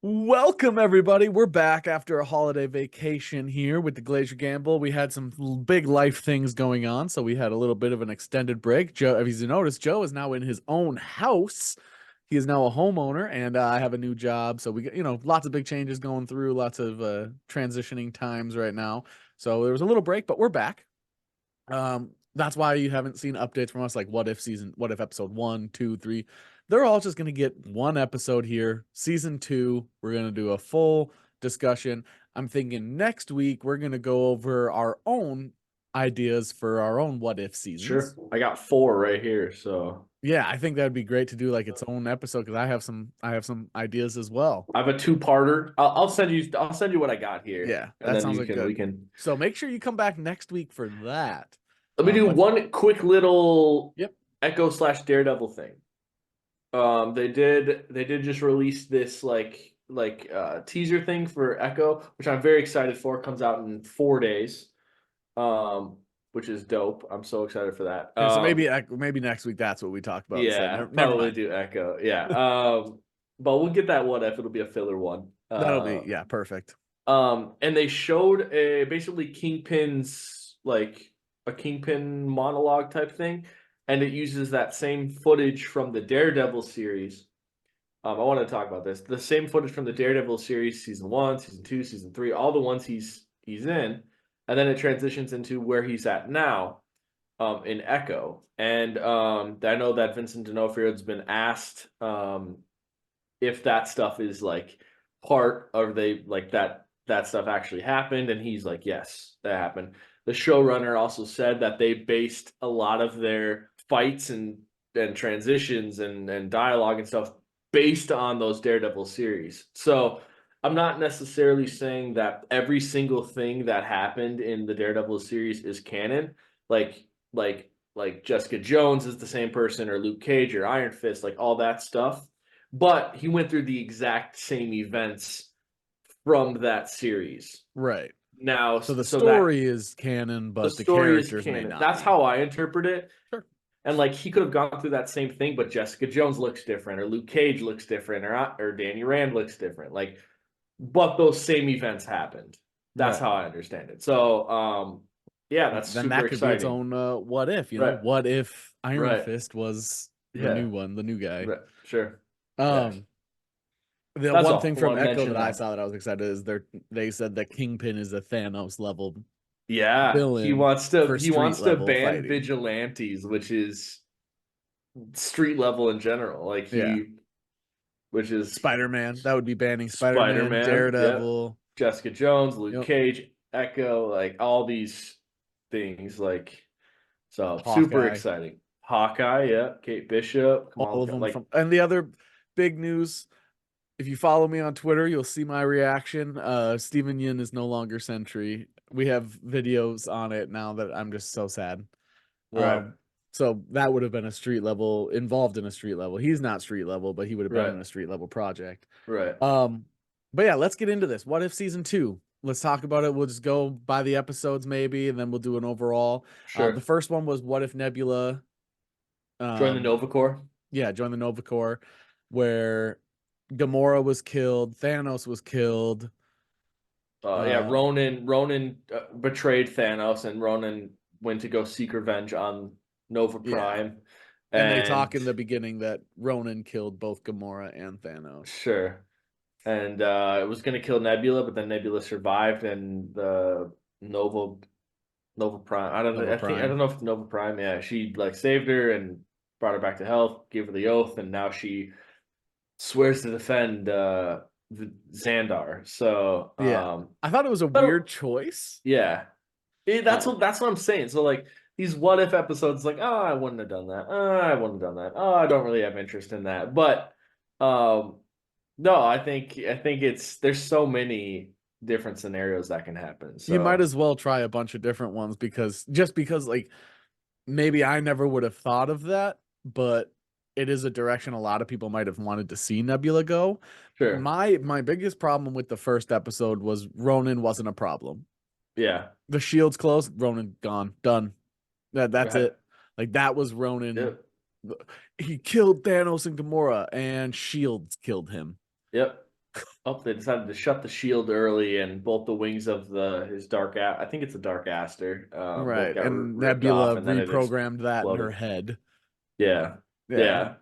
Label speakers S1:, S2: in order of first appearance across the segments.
S1: Welcome, everybody. We're back after a holiday vacation here with the Glacier Gamble. We had some big life things going on, so we had a little bit of an extended break. Joe, as you noticed, Joe is now in his own house. He is now a homeowner, and I have a new job. So we got, lots of big changes going through, lots of transitioning times right now. So there was a little break, but we're back. That's why you haven't seen updates from us like what if episode 1, 2, 3. They're all just gonna get one episode here. Season 2, we're gonna do a full discussion. I'm thinking next week we're gonna go over our own ideas for our own what if
S2: Sure.
S1: seasons.
S2: I got four right here, so
S1: Yeah, I think that'd be great to do like its own episode because I have some ideas as well.
S2: I have a two-parter. I'll send you what I got here,
S1: Yeah,
S2: and
S1: that
S2: then
S1: sounds
S2: you
S1: like
S2: can we
S1: good.
S2: can
S1: So make sure you come back next week for that.
S2: let me do
S1: But
S2: one quick little
S1: yep.
S2: Echo slash Daredevil thing. They did just release this teaser thing for Echo, which I'm very excited for. Comes out in 4 days, which is dope. I'm so excited for that.
S1: Yeah, so maybe next week that's what we talk about instead.
S2: Yeah,
S1: Never
S2: probably
S1: mind.
S2: do Echo. Yeah. But we'll get that one if it'll be a filler one.
S1: That'll be yeah, perfect.
S2: And they showed a basically Kingpin's like a Kingpin monologue type thing, and it uses that same footage from the Daredevil series. I want to talk about this. The same footage from the Daredevil series, season 1, season 2, season 3, all the ones he's in, and then it transitions into where he's at now, in Echo. And I know that Vincent D'Onofrio's been asked if that stuff is like part of they like that stuff actually happened, and he's like, yes, that happened. The showrunner also said that they based a lot of their fights and transitions and dialogue and stuff based on those Daredevil series. So I'm not necessarily saying that every single thing that happened in the Daredevil series is canon. Like Jessica Jones is the same person, or Luke Cage, or Iron Fist, like all that stuff. But he went through the exact same events from that series.
S1: Right.
S2: Now,
S1: So the
S2: so that
S1: story is canon,
S2: the
S1: but the
S2: story is
S1: characters may
S2: canon.
S1: not
S2: That's
S1: be.
S2: how I interpret it.
S1: Sure.
S2: And like he could have gone through that same thing, but Jessica Jones looks different, or Luke Cage looks different, or Danny Rand looks different. Like, but those same events happened. That's
S1: Right.
S2: how I understand it. So, yeah, that's
S1: Then
S2: super
S1: that could be its
S2: exciting.
S1: own what if,
S2: Right,
S1: what if Iron
S2: right,
S1: Fist was the
S2: yeah,
S1: new one, the new guy.
S2: right, sure, yeah.
S1: Um the
S2: That's
S1: one
S2: all.
S1: thing
S2: I
S1: from
S2: want to
S1: Echo
S2: mention
S1: that I
S2: that.
S1: saw that I was excited is they said that Kingpin is a Thanos level
S2: Yeah, he
S1: villain
S2: wants to
S1: for
S2: he
S1: street
S2: wants to
S1: level
S2: ban
S1: fighting.
S2: vigilantes, which is street level in general.
S1: Yeah.
S2: Which is
S1: Spider-Man. That would be banning Spider-Man,
S2: Spider-Man, yep,
S1: Daredevil,
S2: Jessica Jones, Luke
S1: yep,
S2: Cage, Echo, like all these things. Like, so super
S1: Hawkeye.
S2: exciting. Hawkeye, yeah, Kate Bishop,
S1: All
S2: Kamala,
S1: of them
S2: like,
S1: from and the other big news, if you follow me on Twitter, you'll see my reaction. Steven Yin is no longer Sentry. We have videos on it now that I'm just so sad.
S2: right,
S1: Um, so that would have been a street level involved in a street level. He's not street level, but he would have been
S2: right,
S1: in a street level project.
S2: right.
S1: Um, but yeah, let's get into this. What if season 2? Let's talk about it. We'll just go by the episodes maybe, and then we'll do an overall. The
S2: Sure.
S1: first one was what if Nebula
S2: Join the
S1: um
S2: Nova Corps.
S1: yeah, joined the Nova Corps, where Gamora was killed, Thanos was killed.
S2: Yeah,
S1: Uh,
S2: Ronan betrayed Thanos, and Ronan went to go seek revenge on Nova
S1: yeah,
S2: Prime.
S1: and they talk
S2: And
S1: in the beginning that Ronan killed both Gamora and Thanos.
S2: sure. And it was gonna kill Nebula, but then Nebula survived, and the Nova Prime. I don't know.
S1: Nova
S2: I
S1: Prime.
S2: don't know if Nova Prime. Yeah, she like saved her and brought her back to health, gave her the oath, and now she swears to defend Xandar. So,
S1: Yeah, I thought it was a weird
S2: but
S1: choice.
S2: yeah,
S1: Uh,
S2: that's what I'm saying. So like these what if episodes, like, oh, I wouldn't have done that. Oh, I wouldn't have done that. Oh, I don't really have interest in that. But um, no, I think it's there's so many different scenarios that can happen.
S1: you might
S2: So
S1: as well try a bunch of different ones because like maybe I never would have thought of that, but it is a direction a lot of people might have wanted to see Nebula go.
S2: sure,
S1: My biggest problem with the first episode was Ronan wasn't a problem.
S2: yeah,
S1: The shield's closed, Ronan gone, done. That's
S2: right,
S1: it. Like that was Ronan.
S2: yep,
S1: He killed Thanos and Gamora, and shields killed him.
S2: yep. Oh, they decided to shut the shield early, and both the wings of his I think it's a Dark Aster, both
S1: Right.
S2: got
S1: And
S2: ripped off,
S1: Nebula
S2: and then it
S1: reprogrammed that in her
S2: exploded.
S1: head.
S2: Yeah,
S1: Yeah.
S2: yeah.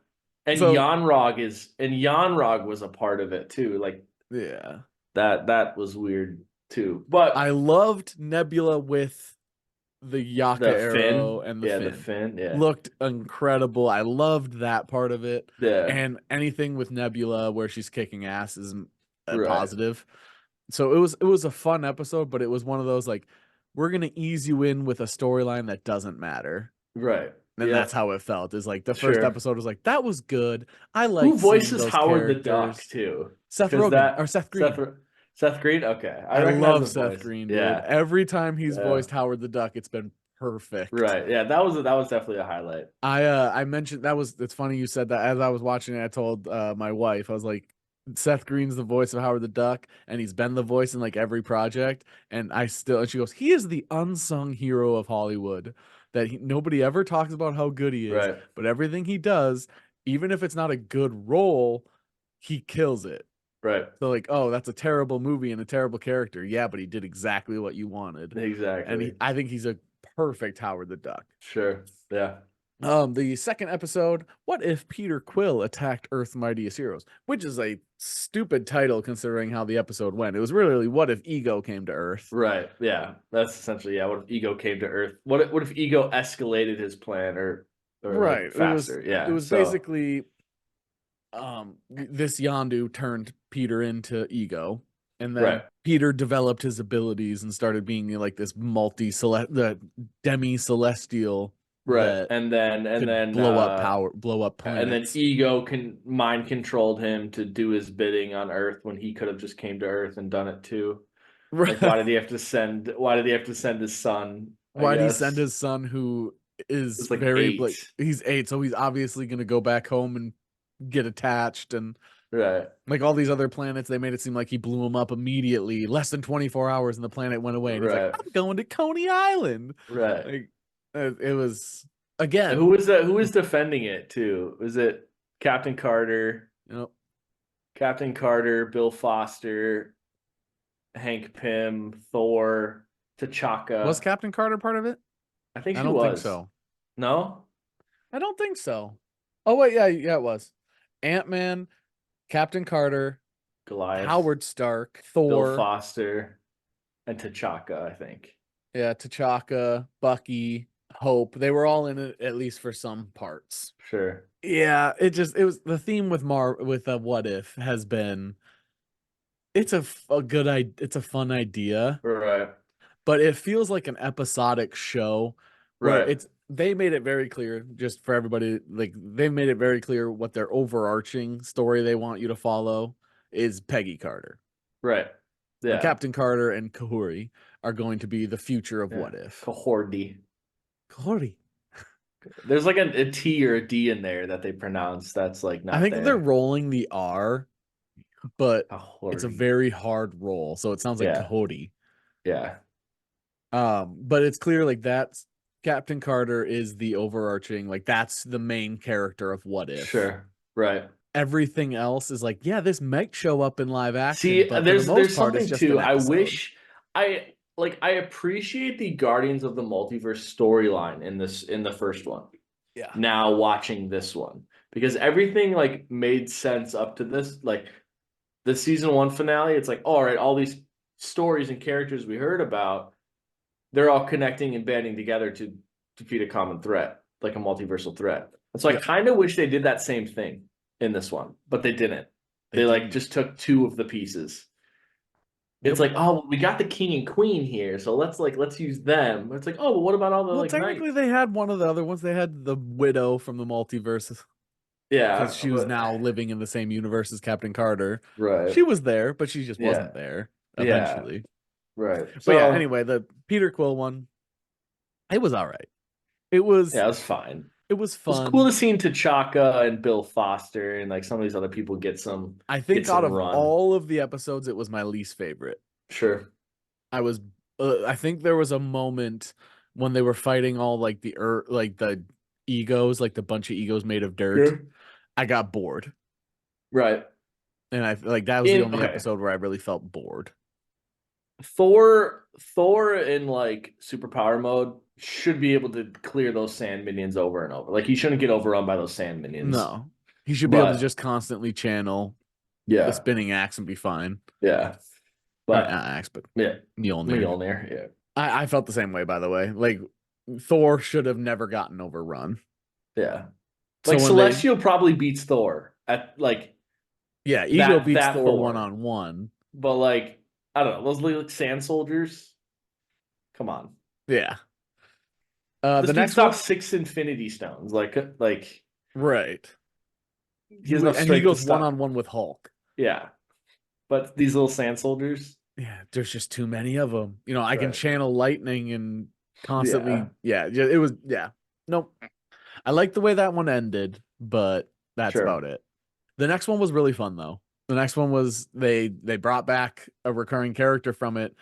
S2: And
S1: So
S2: Yanrog was a part of it too. Like
S1: yeah.
S2: that was weird too. But
S1: I loved Nebula with the Yaka
S2: the
S1: arrow
S2: fin,
S1: and the
S2: yeah, the
S1: fin.
S2: fin, yeah,
S1: Looked incredible. I loved that part of it.
S2: yeah,
S1: And anything with Nebula where she's kicking ass is a
S2: right,
S1: positive. So it was a fun episode, but it was one of those like we're gonna ease you in with a storyline that doesn't matter.
S2: right.
S1: And that's
S2: Yep,
S1: how it felt. Is like the first
S2: sure.
S1: episode was like that was good. I
S2: Who
S1: liked seeing
S2: voices
S1: those
S2: Howard the Duck
S1: characters.
S2: too?
S1: Seth
S2: Because
S1: Rogen or
S2: that
S1: Seth
S2: Seth
S1: Green.
S2: Seth Green. Okay, I
S1: I
S2: recognize
S1: love
S2: the
S1: Seth
S2: voice.
S1: Green, dude.
S2: Yeah,
S1: Every time he's
S2: yeah,
S1: voiced Howard the Duck, it's been perfect.
S2: right. Yeah, that was definitely a highlight.
S1: I mentioned that was it's funny you said that as I was watching it, I told my wife, I was like, Seth Green's the voice of Howard the Duck, and he's been the voice in like every project. And she goes, he is the unsung hero of Hollywood that nobody ever talks about how good he is,
S2: Right,
S1: but everything he does, even if it's not a good role, he kills it.
S2: right.
S1: So like, oh, that's a terrible movie and a terrible character. Yeah, but he did exactly what you wanted. And
S2: Exactly.
S1: I think he's a perfect Howard the Duck.
S2: Sure. Yeah.
S1: The second episode, what if Peter Quill attacked Earth's mightiest heroes? Which is a stupid title considering how the episode went. It was really what if Ego came to Earth?
S2: Right. Yeah. That's essentially, yeah. What if Ego came to Earth? What if Ego escalated his plan or
S1: Right.
S2: like faster?
S1: It
S2: Yeah.
S1: was
S2: So
S1: basically this Yondu turned Peter into Ego, and
S2: right.
S1: then Peter developed his abilities and started being like this the demi celestial
S2: Right.
S1: that
S2: And
S1: could
S2: then
S1: blow up
S2: and then
S1: planets.
S2: Ego can mind controlled him to do his bidding on Earth when he could have just came to Earth and done it too. Like why did he have to send his son, I
S1: Why'd he send
S2: guess?
S1: his son who is
S2: It's like
S1: very like
S2: 8.
S1: he's 8, so he's obviously gonna go back home and get attached and
S2: Right.
S1: like all these other planets, they made it seem like he blew them up immediately, less than 24 hours, and the planet went away. And he's like,
S2: Right.
S1: I'm going to Coney Island.
S2: Right.
S1: Like, it was,
S2: And
S1: again,
S2: who was that? Who was defending it too? Was it Captain Carter?
S1: you know,
S2: Captain Carter, Bill Foster, Hank Pym, Thor,
S1: was
S2: T'Chaka.
S1: Captain Carter part of it?
S2: I think
S1: I
S2: she
S1: don't think
S2: was.
S1: so.
S2: No?
S1: I don't think so. Oh, wait, yeah, it was. Ant-Man, Captain Carter,
S2: Goliath,
S1: Howard Stark,
S2: Bill
S1: Thor,
S2: Foster, and T'Chaka, I think.
S1: yeah, T'Chaka, Bucky, Hope. They were all in it, at least for some parts.
S2: Sure.
S1: Yeah, it was the theme with What If has been it's a good idea, it's a fun idea,
S2: Right.
S1: but it feels like an episodic show where
S2: Right.
S1: they made it very clear just for everybody, like they made it very clear what their overarching story they want you to follow is Peggy Carter.
S2: Right.
S1: Like
S2: Yeah.
S1: Captain Carter and Kahhori are going to be the future of
S2: Yeah.
S1: What If.
S2: Kahhori.
S1: Kahhori.
S2: There's like a T or a D in there that they pronounce that's like
S1: I
S2: not
S1: think they're
S2: there.
S1: rolling the R, but it's a
S2: Kahhori.
S1: very hard roll, so it sounds like
S2: Yeah.
S1: Kahhori.
S2: Yeah.
S1: But it's clear like that's Captain Carter is the overarching, like that's the main character of What If.
S2: Sure. Right.
S1: Everything else is like, yeah, this might show up in live action,
S2: See,
S1: but for the
S2: there's
S1: most part, it's
S2: something
S1: just an
S2: too. I
S1: episode.
S2: wish I appreciate the Guardians of the Multiverse storyline in the first one.
S1: Yeah.
S2: Now watching this one because everything like made sense up to this like the season 1 finale. It's like, all right, all these stories and characters we heard about, they're all connecting and banding together to defeat a common threat, like a multiversal threat. And so I
S1: Yeah.
S2: kind of wish they did that same thing in this one, but they didn't.
S1: They
S2: They like
S1: didn't.
S2: just took 2 of the pieces. It's
S1: Yep.
S2: like, oh, we got the king and queen here, so let's use them. It's like, oh, but what about all the
S1: Well,
S2: like
S1: technically,
S2: knights?
S1: they had one of the other ones. They had the widow from the multiverse because
S2: Yeah,
S1: she was
S2: but
S1: now living in the same universe as Captain Carter.
S2: right,
S1: She was there, but she just
S2: yeah,
S1: wasn't there
S2: yeah,
S1: eventually.
S2: right.
S1: But yeah,
S2: So
S1: anyway, the Peter Quill one, it was all right.
S2: yeah, it was fine.
S1: It was
S2: It was cool
S1: fun.
S2: to see T'Chaka and Bill Foster and like some of these other people
S1: I
S2: get
S1: think out
S2: some
S1: of
S2: run.
S1: all of the episodes, it was my least favorite.
S2: Sure.
S1: I was, I think there was a moment when they were fighting all like like the egos, like the bunch of egos made of dirt.
S2: Sure.
S1: I got bored.
S2: Right.
S1: And I like that was the
S2: In
S1: only
S2: okay,
S1: episode where I really felt bored.
S2: Thor in like superpower mode should be able to clear those sand minions over and over. Like he shouldn't get overrun by those sand minions.
S1: No, he should be able to
S2: But
S1: just constantly channel the
S2: yeah,
S1: spinning axe and be fine.
S2: yeah.
S1: Or not
S2: But
S1: axe, but
S2: yeah,
S1: Mjolnir.
S2: Mjolnir, yeah.
S1: I felt the same way, by the way. Like Thor should have never gotten overrun.
S2: Yeah.
S1: So
S2: Like
S1: when they,
S2: Celestial probably beats Thor at like
S1: yeah, Ego beats
S2: that
S1: Thor one
S2: Thor.
S1: on one.
S2: But like I don't know, those like sand soldiers. Come on.
S1: Yeah.
S2: This
S1: The
S2: dude
S1: next
S2: stopped
S1: one,
S2: 6 Infinity Stones. Like
S1: right?
S2: he has enough
S1: And he
S2: strength to
S1: goes one
S2: stop.
S1: on one with Hulk.
S2: Yeah. But these little sand soldiers.
S1: Yeah, there's just too many of them. You know, I can
S2: Right.
S1: channel lightning and
S2: Yeah.
S1: constantly. Yeah, it was. Yeah, nope. I like the way that one ended, but that's
S2: Sure.
S1: about it. The next one was really fun though. The next one was they brought back a recurring character from it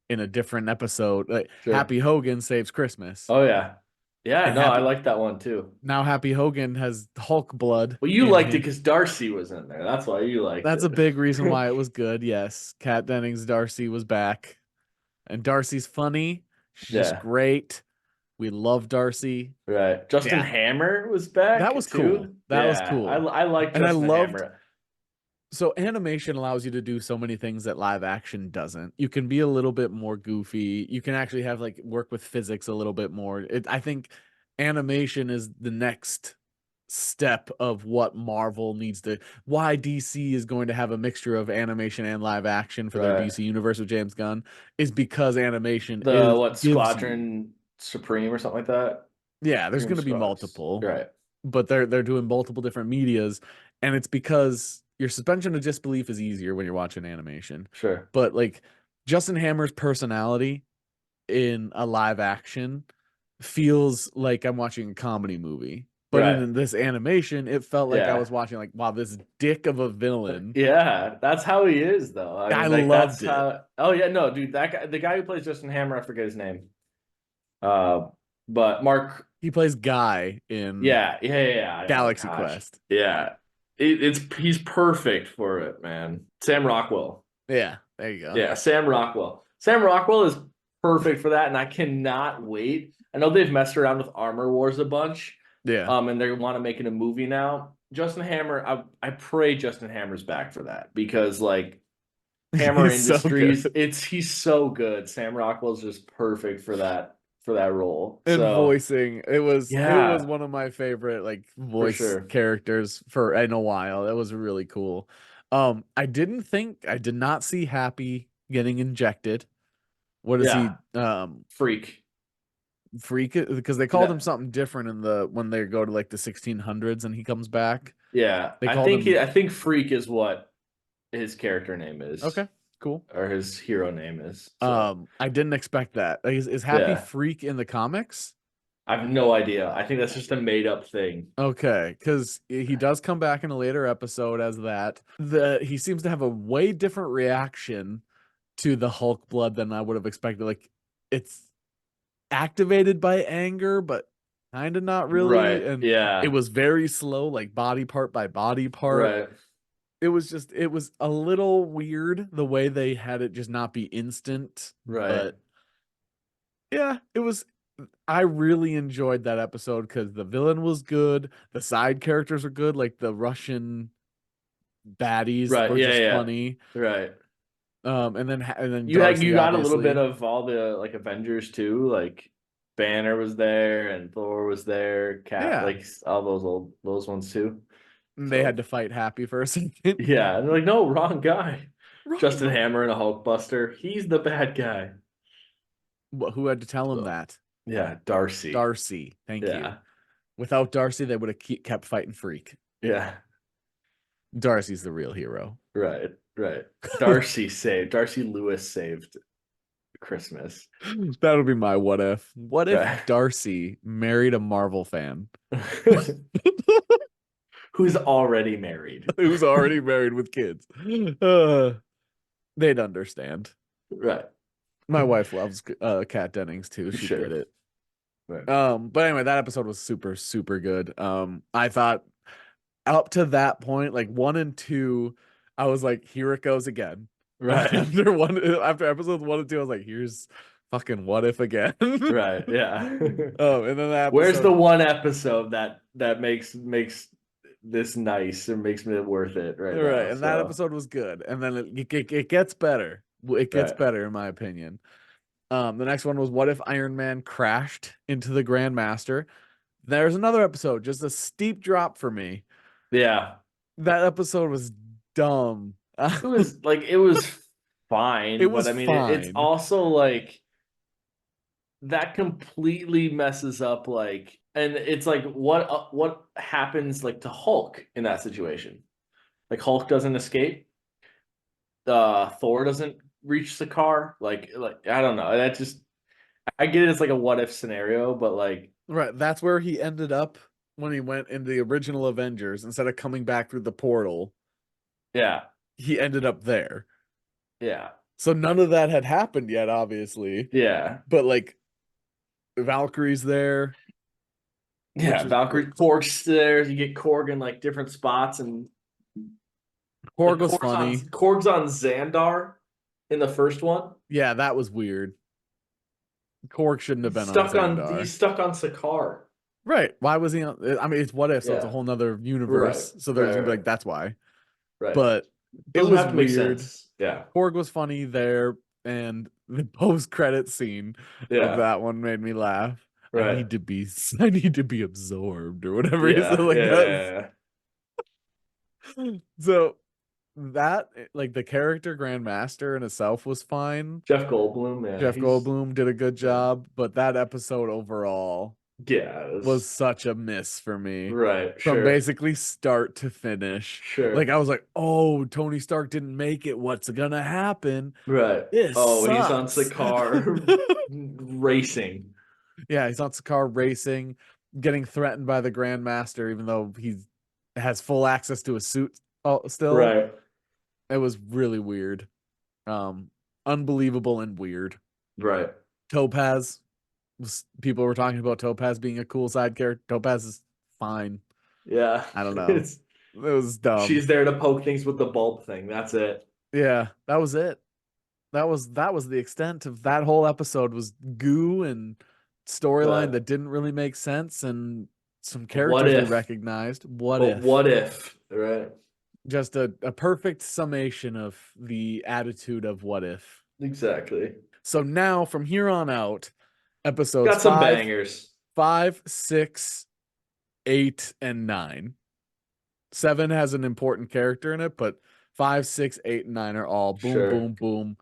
S1: in a different episode. Like
S2: Sure.
S1: Happy Hogan saves Christmas,
S2: Oh yeah. Yeah,
S1: and
S2: no, I
S1: Happy
S2: like that one too.
S1: now Happy Hogan has Hulk blood
S2: Well, you
S1: in
S2: liked it
S1: him.
S2: because Darcy was in there. That's why you liked
S1: That's a
S2: it.
S1: big reason why it was good. Yes, Kat Dennings Darcy was back, and Darcy's funny. She's just
S2: Yeah.
S1: great. We love Darcy.
S2: Right. Justin
S1: Yeah,
S2: Hammer was
S1: that
S2: back
S1: was cool.
S2: too.
S1: That was
S2: Yeah.
S1: cool.
S2: I like
S1: And I
S2: Justin
S1: loved
S2: Hammer.
S1: so animation allows you to do so many things that live action doesn't. You can be a little bit more goofy. You can actually have like work with physics a little bit more. I think animation is the next step of what Marvel needs to why DC is going to have a mixture of animation and live action for their
S2: Right.
S1: DC universe with James Gunn is because animation
S2: The
S1: is
S2: what
S1: gives you
S2: Squadron Supreme or something like that.
S1: yeah, there's
S2: Supreme
S1: going to be
S2: Squads.
S1: multiple,
S2: Right.
S1: but they're doing multiple different medias, and it's because your suspension of disbelief is easier when you're watching animation.
S2: Sure.
S1: But like Justin Hammer's personality in a live action feels like I'm watching a comedy movie. But
S2: Right.
S1: in this animation, it felt like I
S2: Yeah.
S1: was watching like, wow, this dick of a villain.
S2: Yeah. That's how he is though. I
S1: I
S2: mean, like that's
S1: loved it.
S2: how oh yeah, no, dude, that guy the guy who plays Justin Hammer, I forget his name. Uh but Mark
S1: He plays Guy in
S2: yeah. Oh
S1: Galaxy
S2: gosh.
S1: Quest.
S2: Yeah. It's he's perfect for it, man. Sam Rockwell.
S1: Yeah, there you go.
S2: Yeah, Sam Rockwell. Sam Rockwell is perfect for that, and I cannot wait. I know they've messed around with Armor Wars a bunch,
S1: Yeah.
S2: and they want to make it a movie now. Justin Hammer, I pray Justin Hammer's back for that because like Hammer
S1: He's so
S2: Industries,
S1: good.
S2: he's so good. Sam Rockwell's just perfect for that role.
S1: And
S2: So
S1: voicing it was
S2: yeah,
S1: one of my favorite like
S2: for
S1: voice
S2: sure.
S1: characters for in a while. That was really cool. I did not see Happy getting injected. What is he
S2: Yeah, freak.
S1: freak, because they called
S2: No,
S1: him something different in the when they go to like the 1600s and he comes back.
S2: yeah,
S1: They called him
S2: I think freak is what his character name is.
S1: okay, cool.
S2: Or his hero name is. So
S1: I didn't expect that. Is Happy
S2: yeah,
S1: Freak in the comics?
S2: I have no idea. I think that's just a made up thing.
S1: Okay, because he does come back in a later episode as that. He seems to have a way different reaction to the Hulk blood than I would have expected. Like it's activated by anger, but kind of not really.
S2: Right.
S1: And it
S2: Yeah.
S1: was very slow, like body part by body part.
S2: Right.
S1: It was a little weird the way they had it just not be instant,
S2: Right.
S1: but yeah, it was. I really enjoyed that episode because the villain was good, the side characters were good, like the Russian baddies
S2: Right.
S1: were
S2: Yeah.
S1: just
S2: Yeah.
S1: funny.
S2: Right.
S1: And then
S2: You
S1: Darcy
S2: got a little bit
S1: obviously.
S2: of all the like Avengers too. Like Banner was there and Thor was there. Cap
S1: Yeah,
S2: like all those ones too.
S1: and they had
S2: So
S1: to fight Happy for a second.
S2: yeah, and they're like, no, wrong guy.
S1: Wrong
S2: Justin
S1: one.
S2: Hammer and a Hulkbuster. He's the bad guy.
S1: Who had to tell him
S2: So
S1: that?
S2: yeah, Darcy.
S1: Darcy. Thank you.
S2: Yeah.
S1: Without Darcy, they would have kept fighting Freak.
S2: Yeah.
S1: Darcy's the real hero.
S2: Right. Right. Darcy Lewis saved Christmas.
S1: That'll be my what if. What if
S2: Right.
S1: Darcy married a Marvel fan
S2: Who's already married.
S1: who's already married with kids? Uh, they'd understand.
S2: Right.
S1: My wife loves Kat Dennings too. She'd
S2: Sure.
S1: get it.
S2: Right.
S1: But anyway, that episode was super, super good. I thought up to that point, like one and two, I was like, here it goes again.
S2: Right.
S1: After episodes 1 and 2, I was like, here's fucking what if again.
S2: Right. Yeah.
S1: Oh, and then that
S2: Where's the
S1: episode,
S2: one episode that makes this nice and makes it worth it right
S1: right,
S2: now?
S1: and that
S2: So
S1: episode was good, and then it gets better. It gets
S2: right.
S1: better in my opinion. The next one was what if Iron Man crashed into the Grandmaster? There's another episode, just a steep drop for me.
S2: Yeah.
S1: That episode was dumb.
S2: It was
S1: It
S2: fine, but
S1: was
S2: I mean it's
S1: fine.
S2: also like that completely messes up and it's like what happens like to Hulk in that situation? Like Hulk doesn't escape. Thor doesn't reach the car. Like I don't know. That just I get it. It's like a what if scenario, but like
S1: Right, that's where he ended up when he went in the original Avengers. Instead of coming back through the portal,
S2: yeah,
S1: he ended up there.
S2: yeah,
S1: So none of that had happened yet, obviously.
S2: yeah,
S1: But like Valkyrie's there, which
S2: yeah.
S1: is
S2: Valkyrie Korg's there. You get Korg in like different spots, and like
S1: Korg was funny.
S2: Korg's on Xandar in the first one.
S1: Yeah, that was weird. Korg shouldn't have been on
S2: He's
S1: Xandar.
S2: stuck on Sakaar.
S1: Right. Why was he on? I mean, it's what if, so it's a
S2: Yeah,
S1: whole nother
S2: right,
S1: universe. So there's
S2: right,
S1: gonna be
S2: right,
S1: like, that's why.
S2: right.
S1: But it
S2: Doesn't
S1: was
S2: have to make
S1: weird.
S2: sense. Yeah,
S1: Korg was funny there, and the post-credit scene of
S2: yeah,
S1: that one made me laugh.
S2: right.
S1: I need to be absorbed or whatever he said
S2: Yeah,
S1: like
S2: yeah,
S1: that.
S2: yeah,
S1: So that like the character Grandmaster in itself was fine.
S2: Jeff Goldblum. Yeah,
S1: Jeff Goldblum did a good
S2: yeah,
S1: job, but that episode overall
S2: yeah. It
S1: was
S2: was
S1: such a miss for me
S2: right.
S1: from
S2: Sure,
S1: basically start to finish. Like
S2: sure.
S1: I was like, "Oh, Tony Stark didn't make it. What's gonna happen?
S2: Right.
S1: This
S2: Oh, he's on
S1: sucks."
S2: Sakaar racing.
S1: Yeah, he's on Sakaar racing, getting threatened by the Grandmaster, even though he has full access to a suit still.
S2: Right.
S1: It was really weird. Um, Unbelievable and weird.
S2: Right.
S1: Topaz people were talking about Topaz being a cool side character. Topaz is fine.
S2: Yeah.
S1: I don't know.
S2: It's
S1: It was dumb.
S2: she's there to poke things with the bulb thing. That's it.
S1: Yeah, that was it. That was the extent of that whole episode was goo and storyline that
S2: But
S1: didn't really make sense and some
S2: what
S1: characters we
S2: if?
S1: recognized. What
S2: But
S1: if?
S2: what if? Right.
S1: Just a perfect summation of the attitude of what if.
S2: Exactly.
S1: So now from here on out, episodes
S2: Got some
S1: five,
S2: bangers.
S1: 6, 8, and 9. 7 has an important character in it, but 5, 6, 8, and 9 are all boom,
S2: Sure.
S1: boom, boom,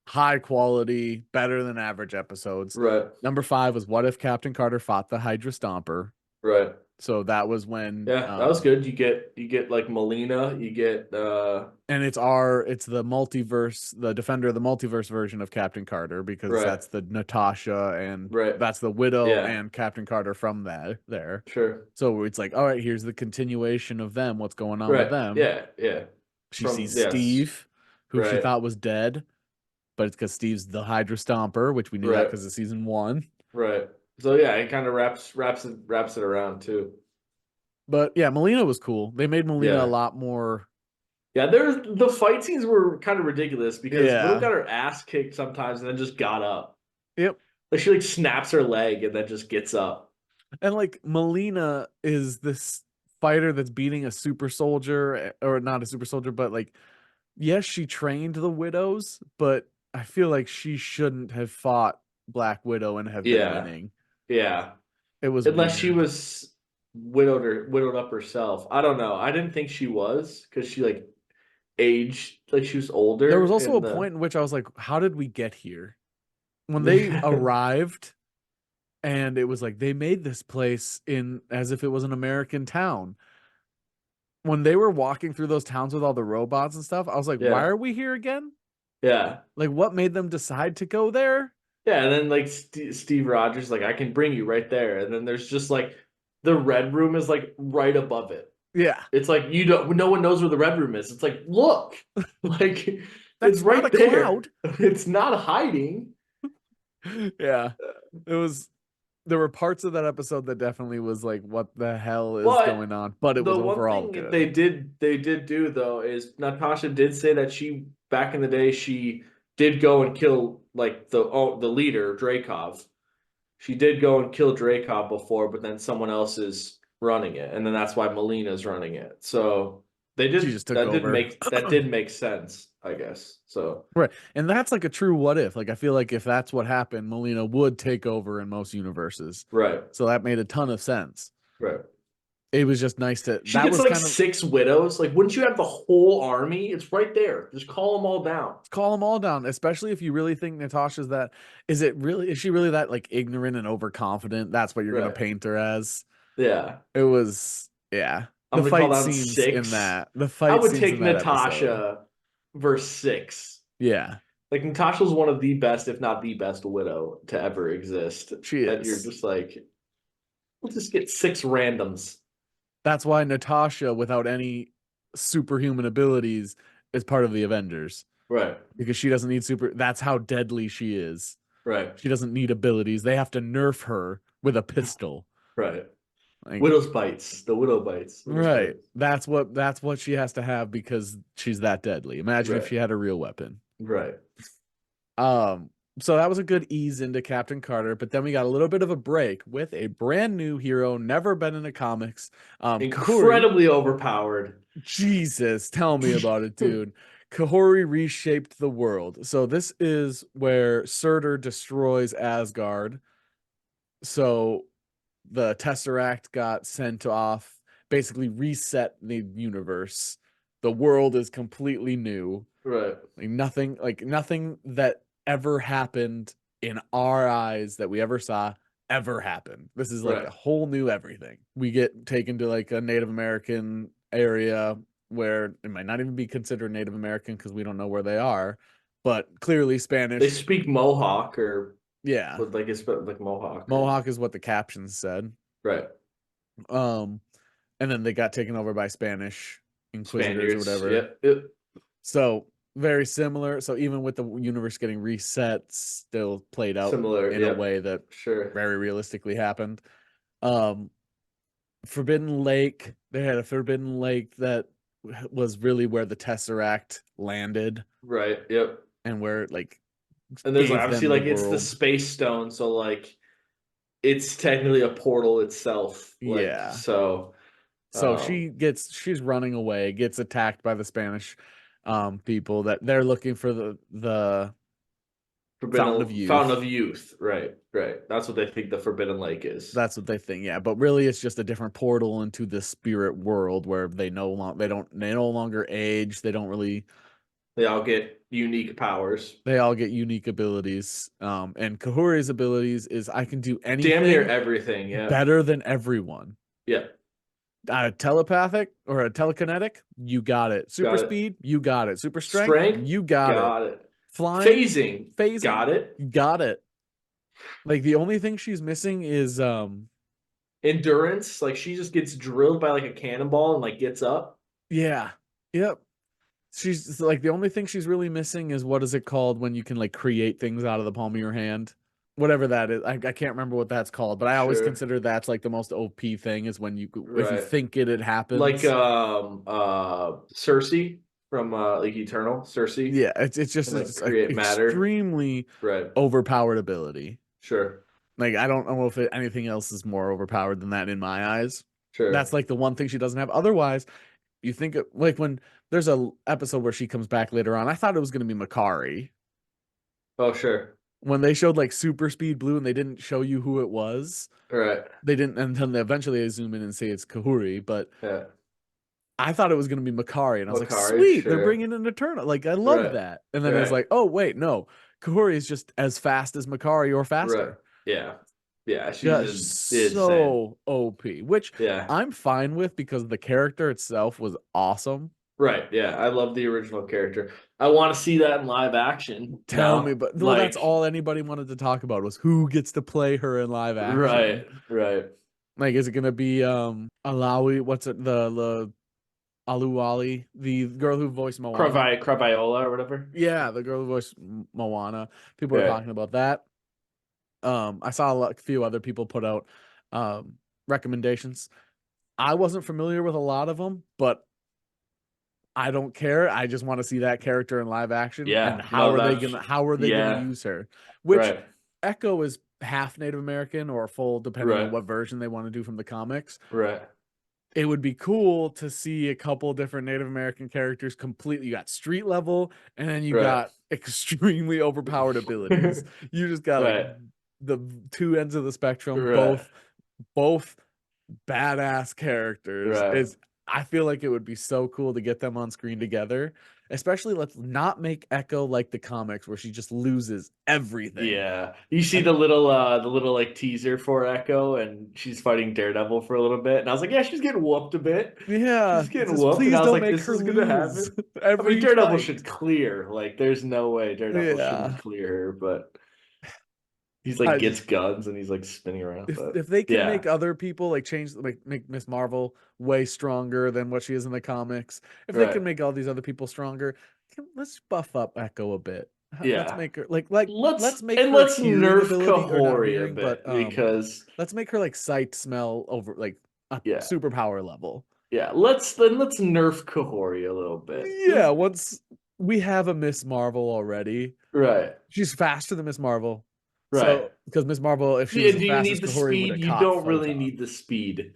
S1: high quality, better than average episodes.
S2: Right.
S1: Number 5 was what if Captain Carter fought the Hydra Stomper.
S2: Right.
S1: So that was when
S2: Yeah, that was good. You get like Melina, you get
S1: and it's the multiverse, the Defender of the Multiverse version of Captain Carter, because
S2: right.
S1: that's the Natasha and
S2: Right.
S1: that's the Widow
S2: Yeah.
S1: and Captain Carter from there.
S2: Sure.
S1: So it's like, all right, here's the continuation of them. What's going on with
S2: Right.
S1: them?
S2: Yeah, yeah.
S1: She sees Steve, who she
S2: Right.
S1: thought was dead, but it's because Steve's the Hydra Stomper, which we knew that
S2: Right.
S1: because of season 1.
S2: Right. So yeah, it kind of wraps it around too.
S1: But yeah, Melina was cool. They made Melina a
S2: Yeah.
S1: lot more.
S2: Yeah, the fight scenes were kind of ridiculous because Widow
S1: Yeah.
S2: got her ass kicked sometimes and then just got up.
S1: Yep.
S2: Like she like snaps her leg and then just gets up.
S1: And like Melina is this fighter that's beating a super soldier, or not a super soldier, but like, yes, she trained the Widows, but I feel like she shouldn't have fought Black Widow and have been
S2: Yeah.
S1: winning.
S2: Yeah.
S1: It was
S2: Unless she
S1: weird.
S2: was widowed up herself. I don't know. I didn't think she was because she like aged like she was older.
S1: There was also a point in which I was like, how did we get here? When they arrived, and it was like they made this place in as if it was an American town. When they were walking through those towns with all the robots and stuff, I was like, why
S2: Yeah.
S1: are we here again?
S2: Yeah.
S1: Like, what made them decide to go there?
S2: Yeah, and then like Steve Rogers, like I can bring you right there, and then there's just like the red room is like right above it.
S1: Yeah,
S2: It's like no one knows where the red room is. It's like look, like
S1: that's
S2: it's right
S1: not a
S2: there.
S1: cloud.
S2: It's not hiding.
S1: Yeah, it was there were parts of that episode that definitely was like, what the hell is
S2: But
S1: going on? But it was
S2: the one
S1: overall
S2: thing that
S1: good.
S2: they did do though is Natasha did say that she back in the day she did go and kill like the leader Dreykov. She did go and kill Dreykov before, but then someone else is running it, and then that's why Melina's running it. So they
S1: She
S2: did
S1: just took over.
S2: that did make sense, I guess. So
S1: Right. And that's like a true what if. Like I feel like if that's what happened, Melina would take over in most universes.
S2: right,
S1: So that made a ton of sense.
S2: right.
S1: It was just nice to
S2: She
S1: that
S2: gets
S1: was
S2: like
S1: kind of
S2: six widows. Like, wouldn't you have the whole army? It's right there. Just call them all down.
S1: call them all down, especially if you really think Natasha's that is she really that like ignorant and overconfident? That's what you're gonna
S2: Right.
S1: paint her as.
S2: Yeah.
S1: It was yeah.
S2: I'm
S1: The
S2: gonna call
S1: fight
S2: down
S1: scenes in
S2: six.
S1: that the
S2: I
S1: fight
S2: would
S1: scenes in
S2: take
S1: that episode.
S2: Natasha verse six.
S1: Yeah,
S2: Like Natasha's one of the best, if not the best, widow to ever exist.
S1: she
S2: And you're
S1: is.
S2: just like, we'll just get six randoms.
S1: That's why Natasha, without any superhuman abilities, is part of the Avengers.
S2: Right.
S1: Because she doesn't need super. That's how deadly she is.
S2: Right.
S1: She doesn't need abilities. They have to nerf her with a pistol.
S2: Right.
S1: Like,
S2: Widow's bites. The widow bites. Widow's
S1: right.
S2: bites.
S1: That's what she has to have because she's that deadly. Imagine if
S2: Right.
S1: she had a real weapon.
S2: Right.
S1: Um, so that was a good ease into Captain Carter, but then we got a little bit of a break with a brand new hero, never been in the comics. Kahhori.
S2: Incredibly overpowered.
S1: Jesus, tell me about it, dude. Kahhori reshaped the world. So this is where Surtur destroys Asgard. So the Tesseract got sent off, basically reset the universe. The world is completely new.
S2: Right.
S1: Like nothing that ever happened in our eyes that we ever saw ever happened. This is like
S2: Right.
S1: a whole new everything. We get taken to like a Native American area where it might not even be considered Native American because we don't know where they are, but clearly
S2: They
S1: Spanish.
S2: speak Mohawk or
S1: Yeah.
S2: with like it's like Mohawk.
S1: Mohawk is what the captions said.
S2: Right.
S1: Um, and then they got taken over by Spanish Inquisitors or
S2: Spaniards.
S1: whatever.
S2: Yep.
S1: So very similar. So even with the universe getting reset, still played out
S2: Similar.
S1: in a
S2: Yep.
S1: way that
S2: Sure.
S1: very realistically happened. Um, Forbidden Lake, they had a Forbidden Lake that was really where the Tesseract landed
S2: Right. Yep.
S1: and where like
S2: And there's like
S1: gave
S2: obviously
S1: them the
S2: like it's the
S1: world.
S2: space stone, so like it's technically a portal itself. Like
S1: Yeah.
S2: so
S1: So
S2: um
S1: she's running away, gets attacked by the Spanish people that they're looking for the Fountain of
S2: Fountain
S1: Youth.
S2: of Youth. Right, right. That's what they think the Forbidden Lake is.
S1: That's what they think, yeah. But really, it's just a different portal into the spirit world where they no longer age. They don't really.
S2: They all get unique powers.
S1: They all get unique abilities. And Kahori's abilities is I can do
S2: Damn near
S1: anything
S2: everything, yeah.
S1: better than everyone.
S2: Yeah.
S1: Telepathic or a telekinetic, you got it. Super
S2: Got it.
S1: speed, you got it. Super strength,
S2: Strength,
S1: you got it.
S2: got it.
S1: Flying,
S2: Phasing, got it.
S1: you got it. Like the only thing she's missing is
S2: Endurance, like she just gets drilled by like a cannonball and like gets up.
S1: yeah. Yep. She's like the only thing she's really missing is what is it called when you can like create things out of the palm of your hand? Whatever that is. I can't remember what that's called, but I always
S2: Sure.
S1: consider that's like the most OP thing is when you if you
S2: Right.
S1: think it happens.
S2: Like Cersei from like Eternal. Cersei.
S1: Yeah, it's just
S2: And, like,
S1: it's
S2: create matter.
S1: extremely
S2: Right.
S1: overpowered ability.
S2: Sure.
S1: Like I don't know if anything else is more overpowered than that in my eyes.
S2: Sure.
S1: That's like the one thing she doesn't have. Otherwise, you think like when there's a episode where she comes back later on, I thought it was going to be Makari.
S2: Oh, sure.
S1: When they showed like Super Speed Blue and they didn't show you who it was,
S2: Right.
S1: they didn't, and then eventually they zoom in and say it's Kahhori. But
S2: Yeah.
S1: I thought it was going to be Makari, and I was like,
S2: Makari,
S1: sweet, they're
S2: sure.
S1: bringing an Eternal. Like I love
S2: Right.
S1: that. And then it's
S2: Right.
S1: like, oh wait, no, Kahhori is just as fast as Makari or
S2: Right.
S1: faster.
S2: Yeah. Yeah. She's
S1: Just
S2: insane.
S1: so OP, which
S2: Yeah.
S1: I'm fine with because the character itself was awesome.
S2: Right. Yeah. I love the original character. I want to see that in live action.
S1: Tell
S2: now.
S1: me, but well,
S2: Like,
S1: that's all anybody wanted to talk about was who gets to play her in live action.
S2: Right. Right.
S1: Like, is it gonna be Alawi? What's it? The Aluwali, the girl who voiced Moana.
S2: Craviola or whatever.
S1: Yeah, the girl who voiced Moana. People are
S2: Right.
S1: talking about that. I saw a few other people put out recommendations. I wasn't familiar with a lot of them, but I don't care. I just want to see that character in live action. And
S2: Yeah, no, that's
S1: how are they gonna
S2: yeah,
S1: use her? Which
S2: right,
S1: Echo is half Native American or full, depending on
S2: right,
S1: what version they want to do from the comics.
S2: right,
S1: It would be cool to see a couple different Native American characters completely. You got street level, and then you
S2: right,
S1: got extremely overpowered abilities. You just got like
S2: right,
S1: the two ends of the spectrum,
S2: right,
S1: both badass characters.
S2: right.
S1: Is I feel like it would be so cool to get them on screen together. Especially let's not make Echo like the comics where she just loses everything.
S2: Yeah. You see
S1: And
S2: the little like teaser for Echo and she's fighting Daredevil for a little bit. And I was like, yeah, she's getting whooped a bit.
S1: yeah,
S2: She's
S1: it's
S2: getting
S1: just
S2: whooped. And
S1: please
S2: I was
S1: don't
S2: like,
S1: make
S2: this
S1: her
S2: is gonna
S1: lose
S2: happen. I mean,
S1: every
S2: Daredevil
S1: fight.
S2: should clear. Like, there's no way Daredevil shouldn't
S1: Yeah.
S2: clear her, but he's like
S1: I
S2: gets
S1: just
S2: guns and he's like spinning around.
S1: if
S2: But
S1: if they can
S2: yeah.
S1: make other people like change like make Miss Marvel way stronger than what she is in the comics, if they
S2: Right.
S1: can make all these other people stronger, let's buff up Echo a bit. Let's
S2: Yeah.
S1: make her like let's make her
S2: Let's
S1: hearing
S2: nerf
S1: ability or not
S2: Kahhori a
S1: hearing, but
S2: bit because
S1: let's make her like sight, smell over like a
S2: yeah.
S1: superpower level.
S2: Yeah. Let's nerf Kahhori a little bit.
S1: Yeah, once we have a Miss Marvel already,
S2: Right.
S1: she's faster than Miss Marvel.
S2: Right.
S1: So because Miss Marvel, if she
S2: Yeah,
S1: was as
S2: do you
S1: fast
S2: need
S1: as
S2: the
S1: Kahori, would
S2: speed?
S1: have
S2: You
S1: caught
S2: don't really
S1: Photon.
S2: need the speed.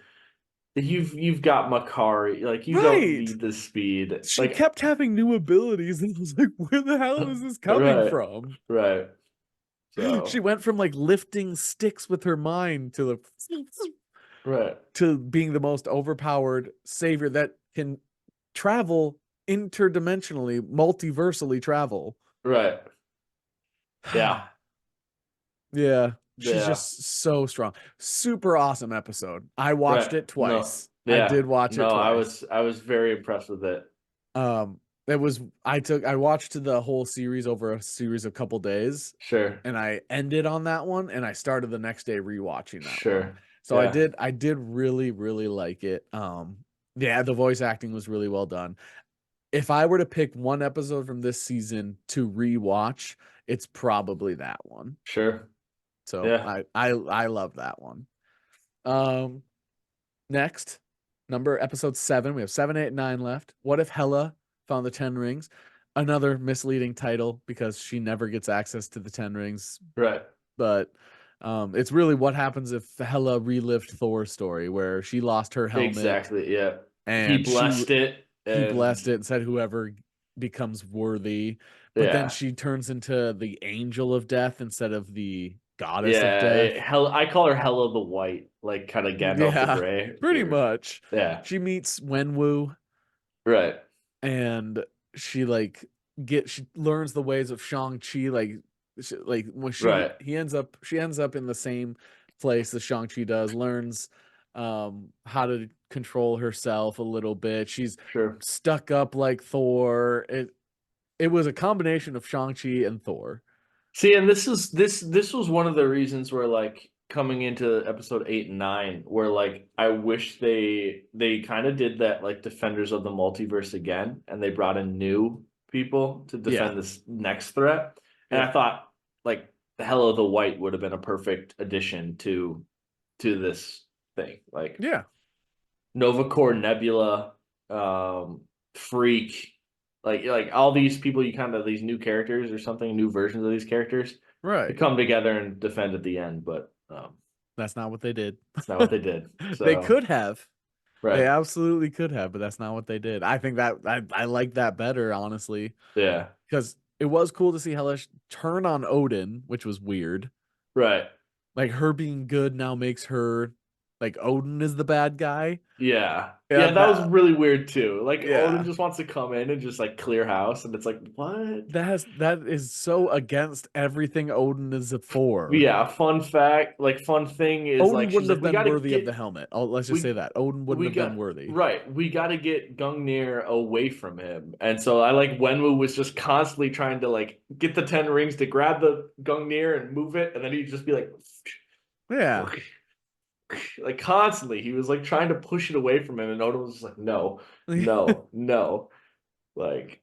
S2: You've got Makari. Like you don't
S1: Right.
S2: need the speed.
S1: She
S2: Like
S1: kept having new abilities, and I was like, where the hell is this coming
S2: right,
S1: from?
S2: right.
S1: She
S2: So
S1: went from like lifting sticks with her mind
S2: right,
S1: to being the most overpowered savior that can travel interdimensionally, multiversally travel.
S2: right. Yeah,
S1: Yeah, she's
S2: yeah,
S1: just so strong. Super awesome episode. I watched
S2: right.
S1: it
S2: No,
S1: twice. I
S2: yeah,
S1: did watch it
S2: no.
S1: twice.
S2: I was very impressed with it.
S1: It was I watched the whole series over a series of couple days,
S2: Sure,
S1: and I ended on that one, and I started the next day rewatching that one.
S2: sure.
S1: So
S2: Yeah,
S1: I did really really like it. Yeah, the voice acting was really well done. If I were to pick one episode from this season to rewatch, it's probably that one.
S2: sure.
S1: So
S2: Yeah,
S1: I love that one. Um, Next, episode 7. We have 7, 8, 9 left. What if Hela found the 10 rings? Another misleading title because she never gets access to the 10 rings.
S2: right.
S1: But it's really what happens if Hela relived Thor's story where she lost her helmet
S2: Exactly. Yeah. He
S1: and
S2: blessed it,
S1: he
S2: and
S1: blessed it and said whoever becomes worthy. But then
S2: yeah,
S1: she turns into the angel of death instead of the goddess of
S2: yeah.
S1: death.
S2: Hell, I call her Hella the White, like kind of Gandalf the
S1: Yeah,
S2: Grey.
S1: pretty much.
S2: Yeah.
S1: She meets Wenwu
S2: Right.
S1: and she like she learns the ways of Shang-Chi like when
S2: Right.
S1: she ends up in the same place that Shang-Chi does, learns how to control herself a little bit. She's
S2: Sure.
S1: stuck up like Thor. It was a combination of Shang-Chi and Thor.
S2: See, and this was one of the reasons where like coming into episode 8 and 9, where like I wish they kind of did that like Defenders of the Multiverse again, and they brought in new people to
S1: Yeah.
S2: defend this next threat. And
S1: Yeah.
S2: I thought like the Hell of the White would have been a perfect addition to this thing. Like
S1: Yeah.
S2: Nova Corps, Nebula, Freak, like all these people, you kind of these new characters or something, new versions of these characters to
S1: Right.
S2: come together and defend at the end, but
S1: That's not what they did.
S2: that's not what they did.
S1: They
S2: So
S1: could have. They
S2: right,
S1: absolutely could have, but that's not what they did. I think that I like that better, honestly,
S2: yeah,
S1: because it was cool to see Hellish turn on Odin, which was weird.
S2: right,
S1: Like her being good now makes her like Odin is the bad guy.
S2: yeah,
S1: Yeah,
S2: yeah. That was really weird too. Like Odin
S1: yeah.
S2: just wants to come in and just like clear house, and it's like what?
S1: That is so against everything Odin is for.
S2: Yeah, fun fact, like fun thing is
S1: Odin
S2: like she's
S1: wouldn't
S2: like
S1: have
S2: we
S1: been
S2: got to
S1: worthy of
S2: get
S1: the helmet. Oh, let's just say
S2: we
S1: that. Odin wouldn't
S2: we
S1: have been
S2: got
S1: worthy.
S2: right. We got to get Gungnir away from him, and so I like Wenwu was just constantly trying to like get the 10 rings to grab the Gungnir and move it, and then he'd just be like,
S1: Yeah.
S2: like constantly. He was like trying to push it away from him, and Odin was just like, no, no, no, like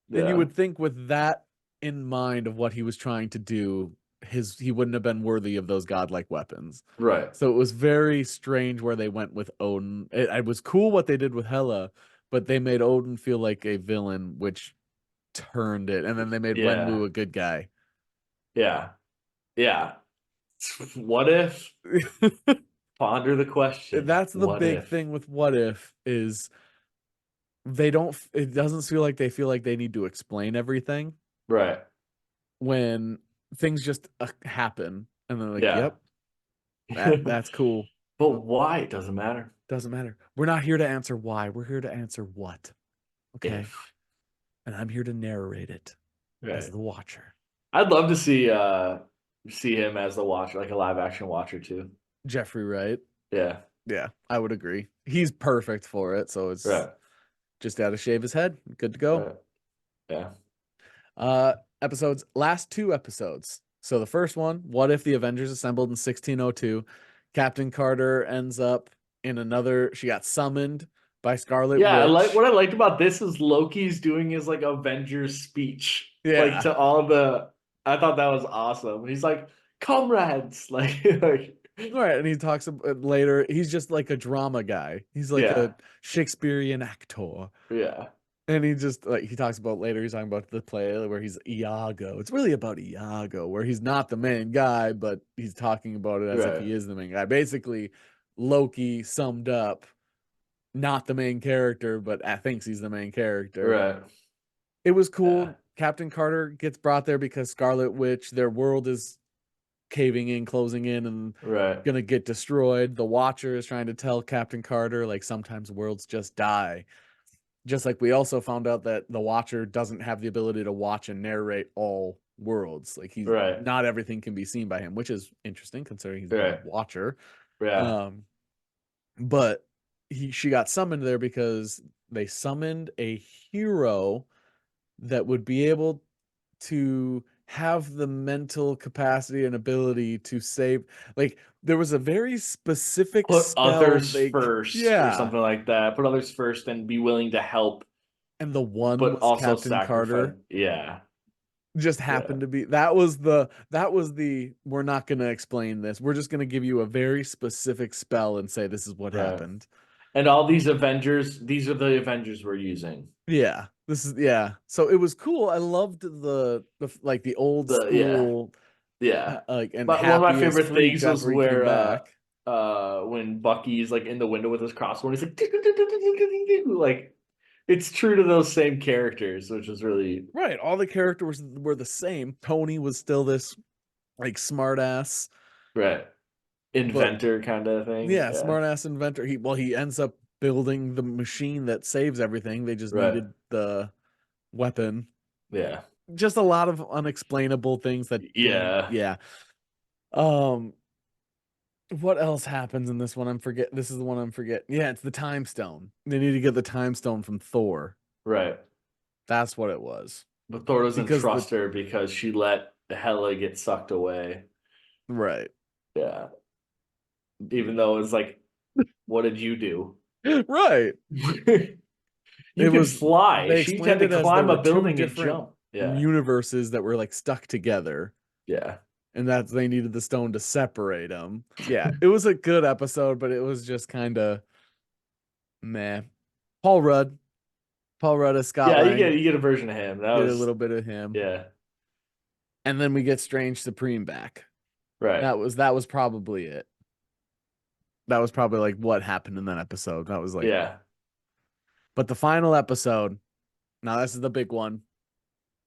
S1: And you
S2: yeah,
S1: would think with that in mind of what he was trying to do, he wouldn't have been worthy of those godlike weapons.
S2: Right.
S1: So it was very strange where they went with Odin. It was cool what they did with Hela, but they made Odin feel like a villain, which turned it. And then they made
S2: Yeah.
S1: Wenwu a good guy.
S2: Yeah. Yeah. What if? Ponder the question.
S1: That's the
S2: What
S1: big
S2: if?
S1: thing with What If is it doesn't feel like they need to explain everything
S2: Right.
S1: when things just happen and they're like,
S2: Yeah.
S1: yep, that's cool.
S2: But why? It doesn't matter.
S1: Doesn't matter. We're not here to answer why. We're here to answer what. Okay.
S2: If.
S1: And I'm here to narrate it as
S2: Right.
S1: the watcher.
S2: I'd love to see him as the Watcher, like a live action Watcher too.
S1: Jeffrey Wright.
S2: Yeah.
S1: Yeah, I would agree. He's perfect for it. So it's
S2: Right.
S1: just got to shave his head. Good to go.
S2: Right. Yeah.
S1: Last two episodes. So the first one, what if the Avengers assembled in 1602? Captain Carter ends up in she got summoned by Scarlet
S2: Yeah,
S1: Witch.
S2: what I liked about this is Loki's doing his like Avengers speech. Like
S1: Yeah.
S2: to all the I thought that was awesome. He's like, comrades, like
S1: Right. And he talks about later, he's just like a drama guy. He's like
S2: yeah,
S1: a Shakespearean actor.
S2: yeah,
S1: And he just like he talks about later, he's talking about the play where he's Iago. It's really about Iago, where he's not the main guy, but he's talking about it as if
S2: right,
S1: he is the main guy. Basically, Loki summed up, not the main character, but thinks he's the main character.
S2: right.
S1: It was
S2: Yeah,
S1: cool. Captain Carter gets brought there because Scarlet Witch, their world is caving in, closing in, and
S2: right,
S1: gonna get destroyed. The Watcher is trying to tell Captain Carter, like, sometimes worlds just die. Just like we also found out that the Watcher doesn't have the ability to watch and narrate all worlds. Like he's
S2: right,
S1: not everything can be seen by him, which is interesting considering he's the
S2: right.
S1: Watcher.
S2: Yeah.
S1: But she got summoned there because they summoned a hero that would be able to have the mental capacity and ability to save. Like there was a very specific
S2: Put
S1: spell
S2: others
S1: they
S2: first or
S1: yeah,
S2: something like that. Put others first and be willing to help,
S1: and the one
S2: but
S1: was
S2: also
S1: Captain
S2: sacrifice.
S1: Carter.
S2: Yeah,
S1: Just
S2: yeah,
S1: happened to be that was the we're not going to explain this. We're just going to give you a very specific spell and say this is what
S2: right.
S1: happened.
S2: And all these Avengers, these are the Avengers we're using.
S1: Yeah. So it was cool. I loved the like the old
S2: The yeah,
S1: school
S2: yeah.
S1: like and
S2: But one of my
S1: happiest
S2: favorite
S1: freaks
S2: things was
S1: after he came
S2: where
S1: back.
S2: when Bucky's like in the window with his crossbow and he's like it's true to those same characters, which is really
S1: Right. All the characters were the same. Tony was still this like smart ass,
S2: right.
S1: but
S2: Inventor kind of thing.
S1: yeah,
S2: Yeah.
S1: smart ass inventor. He ends up building the machine that saves everything. They just
S2: Right.
S1: needed the weapon.
S2: Yeah.
S1: Just a lot of unexplainable things that didn't
S2: Yeah.
S1: yeah. Um what else happens in this one? This is the one I'm forgetting. Yeah, it's the time stone. They need to get the time stone from Thor.
S2: Right.
S1: That's what it was.
S2: But Thor doesn't
S1: Because the
S2: trust her because she let Hela get sucked away.
S1: right.
S2: Yeah. Even though it's like, what did you do?
S1: Right.
S2: You
S1: It
S2: can
S1: was
S2: fly.
S1: they
S2: She had
S1: explained
S2: to
S1: it as there
S2: climb
S1: were
S2: a
S1: two
S2: building and
S1: different
S2: jump. Yeah.
S1: universes that were like stuck together,
S2: Yeah.
S1: and that they needed the stone to separate them. Yeah, it was a good episode, but it was just kind of meh. Paul Rudd, Paul Rudd as Scott
S2: Yeah,
S1: Lang,
S2: you get a version of him. That
S1: get a
S2: was
S1: little bit of him,
S2: yeah.
S1: and then we get Strange Supreme back.
S2: Right.
S1: That was probably it. That was probably like what happened in that episode. That was like,
S2: Yeah.
S1: but the final episode. Now this is the big one.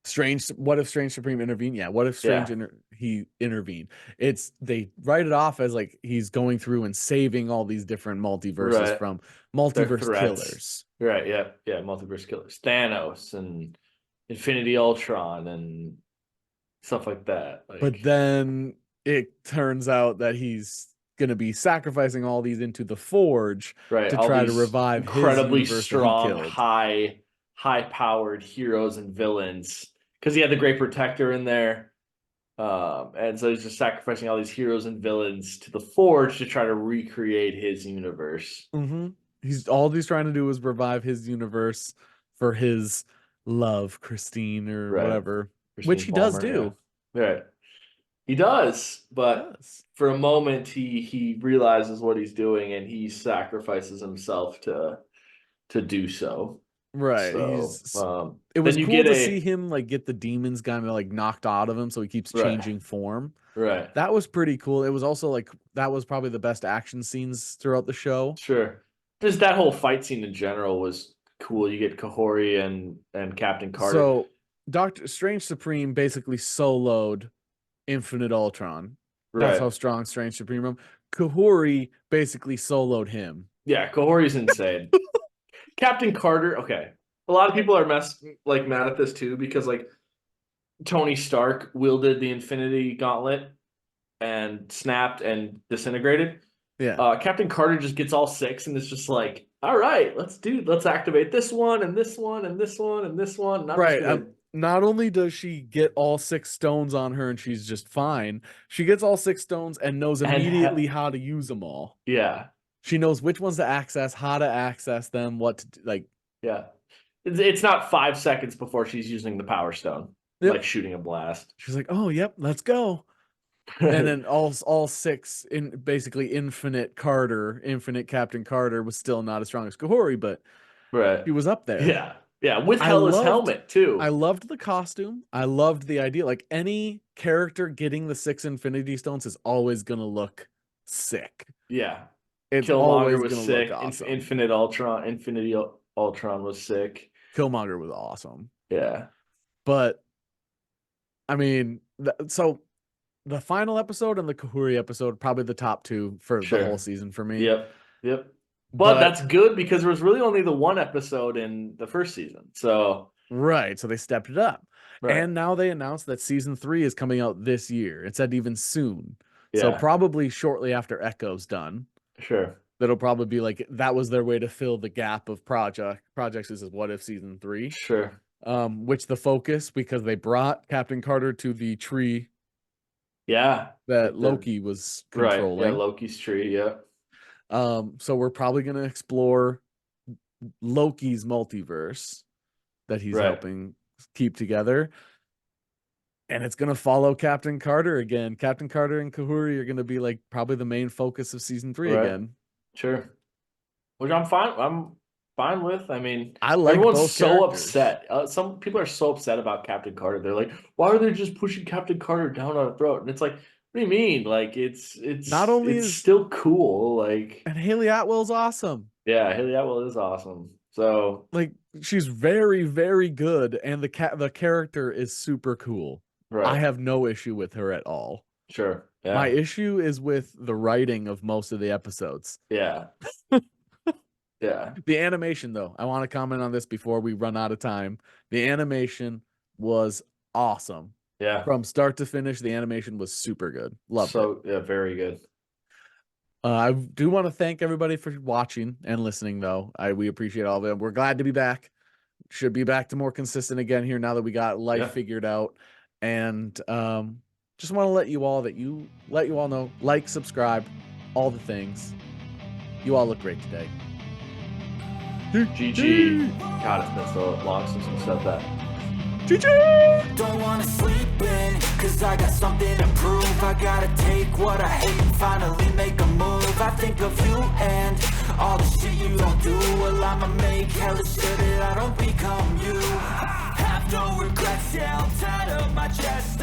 S1: Strange. What if Strange Supreme intervened? Yeah. What if
S2: Yeah.
S1: he intervened? They write it off as like he's going through and saving all these different multiverses
S2: Right.
S1: from
S2: They're
S1: multiverse
S2: threats.
S1: killers.
S2: Right, yeah. Yeah, multiverse killers. Thanos and Infinity Ultron and stuff like that.
S1: But
S2: Like
S1: then it turns out that he's gonna be sacrificing all these into the Forge
S2: right,
S1: to
S2: all
S1: try to
S2: these
S1: revive his
S2: incredibly
S1: universe that he
S2: strong,
S1: killed.
S2: high powered heroes and villains. Because he had the Great Protector in there. And so he's just sacrificing all these heroes and villains to the Forge to try to recreate his universe.
S1: Mm-hmm. He's trying to do is revive his universe for his love, Christine or
S2: Right.
S1: whatever, which
S2: Christine
S1: he does
S2: Palmer, yeah.
S1: do.
S2: Right. He does,
S1: He
S2: but
S1: does.
S2: for a moment he realizes what he's doing and he sacrifices himself to do so.
S1: Right.
S2: So
S1: He's it was
S2: then you
S1: cool
S2: get
S1: to see
S2: a
S1: him like get the demons kind of like knocked out of him so he keeps
S2: right,
S1: changing form.
S2: right,
S1: That was pretty cool. It was also like that was probably the best action scenes throughout the show.
S2: sure. Just that whole fight scene in general was cool. You get Kahhori and Captain Carter.
S1: So Doctor Strange Supreme basically soloed Infinite Ultron. That's
S2: Right.
S1: how strong Strange Supreme. Kahhori basically soloed him.
S2: Yeah, Kahhori's insane. Captain Carter, okay. A lot of people are mad at this too because like Tony Stark wielded the Infinity Gauntlet and snapped and disintegrated.
S1: Yeah.
S2: Captain Carter just gets all six and it's just like, all right, let's activate this one and this one and this one and this one. And I'm just
S1: Right.
S2: gonna
S1: Not only does she get all 6 stones on her and she's just fine, she gets all 6 stones and knows immediately how to use them all.
S2: yeah,
S1: She knows which ones to access, how to access them, what to do. Like,
S2: yeah. It's not 5 seconds before she's using the Power Stone,
S1: yep.
S2: like shooting a blast.
S1: She's like, oh, yep, let's go. And then all 6 in basically infinite Captain Carter was still not as strong as Kahhori, but
S2: Right.
S1: he was up there.
S2: Yeah. Yeah. With
S1: I
S2: Hela's
S1: loved
S2: helmet too.
S1: I loved the costume. I loved the idea. Like any character getting the 6 Infinity Stones is always gonna look sick.
S2: Yeah.
S1: It's
S2: Killmonger
S1: always
S2: was
S1: gonna look
S2: sick.
S1: awesome.
S2: Infinity Ultron was sick.
S1: Killmonger was awesome.
S2: Yeah.
S1: But I mean, so the final episode and the Kahhori episode probably the top 2 for the whole
S2: Sure.
S1: season for me.
S2: Yep. Yep. But
S1: But
S2: that's good because there was really only the one episode in the first season. So
S1: right, so they stepped it up.
S2: right.
S1: And now they announced that season 3 is coming out this year. It said even soon. So
S2: Yeah.
S1: probably shortly after Echo's done.
S2: Sure.
S1: That'll probably be like that was their way to fill the gap of projects. This is What If season 3.
S2: Sure.
S1: Which the focus because they brought Captain Carter to the tree
S2: Yeah.
S1: that Loki was
S2: Right. Yeah,
S1: controlling.
S2: Loki's tree, yeah.
S1: So we're probably gonna explore Loki's multiverse that he's
S2: Right.
S1: helping keep together. And it's gonna follow Captain Carter again. Captain Carter and Kahhori are gonna be like probably the main focus of season 3
S2: Right.
S1: again.
S2: Sure. Which I'm fine with. I mean,
S1: I like
S2: everyone's
S1: both
S2: so
S1: characters.
S2: upset. Some people are so upset about Captain Carter. They're like, "Why are they just pushing Captain Carter down our throat?" And it's like, "What do you mean? Like, it's
S1: Not only
S2: it's
S1: is
S2: still cool. Like,
S1: and Haley Atwell's awesome.
S2: yeah, Haley Atwell is awesome. So,
S1: Like she's very, very good, and the character is super cool.
S2: right,
S1: I have no issue with her at all.
S2: sure,
S1: My
S2: yeah,
S1: issue is with the writing of most of the episodes.
S2: yeah, yeah,
S1: The animation, though, I want to comment on this before we run out of time. The animation was awesome.
S2: yeah.
S1: From start to finish, the animation was super good. Loved it.
S2: So, yeah, very good.
S1: I do want to thank everybody for watching and listening, though. We appreciate all of it. We're glad to be back. Should be back to more consistent again here now that we got life figured out. And just want to let you all know, like, subscribe, all the things. You all look great today.
S2: GG. God, it's been so long since we said that.
S1: GG!
S3: Don't wanna sleep in, cause I got something to prove. I gotta take what I hate and finally make a move. I think of you and all the shit you don't do. Well, I'ma make hella sure that I don't become you. Have no regrets, yeah, I'm tired of my chest.